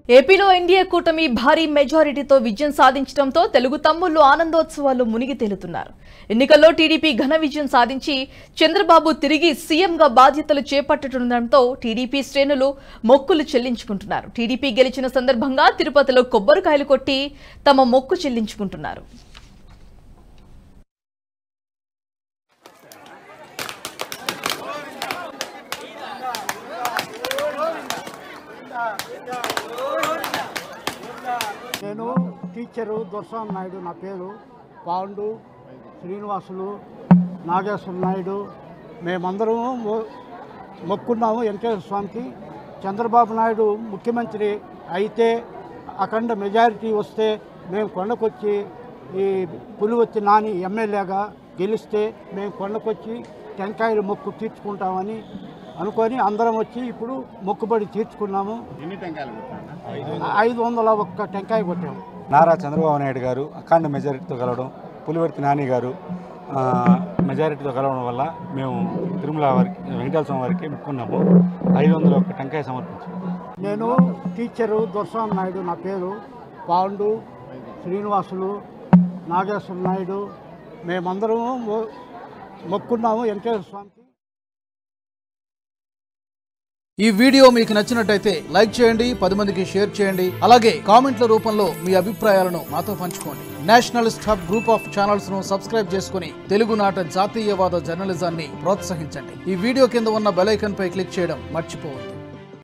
ఏపీలో ఎన్డీఏ కూటమి భారీ మెజారిటీతో విజయం సాధించడంతో తెలుగు తమ్ముళ్లు ఆనందోత్సవాల్లో మునిగి తేలుతున్నారు. ఎన్నికల్లో టీడీపీ ఘన విజయం సాధించి చంద్రబాబు తిరిగి సీఎంగా బాధ్యతలు చేపట్టడంతో టీడీపీ శ్రేణులు మొక్కులు చెల్లించుకుంటున్నారు. టీడీపీ గెలిచిన సందర్భంగా తిరుపతిలో కొబ్బరికాయలు కొట్టి తమ మొక్కు చెల్లించుకుంటున్నారు. నేను టీచరు దొరసాని నాయుడు, నా పేరు పాండు శ్రీనివాసులు, నాగేశ్వర నాయుడు. మేమందరము మొక్కున్నాము వెంకటేశ్వర స్వామికి. చంద్రబాబు నాయుడు ముఖ్యమంత్రి అయితే అఖండ మెజారిటీ వస్తే మేము కొండకొచ్చి ఈ పులివత్తి నాని ఎమ్మెల్యేగా గెలిస్తే మేము కొండకొచ్చి టెంకాయలు మొక్కు తీర్చుకుంటామని అందరం వచ్చి ఇప్పుడు మొక్కుబడి తీర్చుకున్నాము. 501 టెంకాయ కొట్టాము. నారా చంద్రబాబు నాయుడు గారు అఖండ మెజారిటీతో కలవడం, పులివర్తి నాని గారు మెజారిటీతో కలవడం వల్ల మేము తిరుమల వారికి వెంకటేశ్వర స్వామి వారికి మొక్కున్నాము. 501 టెంకాయ సమర్పించాము. నేను టీచరు దొరసాని నాయుడు, నా పేరు పాండు శ్రీనివాసులు, నాగేశ్వర నాయుడు. మేమందరము మొక్కున్నాము వెంకటేశ్వర స్వామికి. ఈ వీడియో మీకు నచ్చినట్టయితే లైక్ చేయండి, 10 మందికి షేర్ చేయండి. అలాగే కామెంట్ల రూపంలో మీ అభిప్రాయాలను మాతో పంచుకోండి. Nationalist hub group of channels ను సబ్స్క్రైబ్ చేసుకుని తెలుగునాట జాతీయవాద జర్నలిజాన్ని ప్రోత్సహించండి. ఈ వీడియో కింద ఉన్న బెల్ ఐకాన్ పై క్లిక్ చేయడం మర్చిపోవద్దు.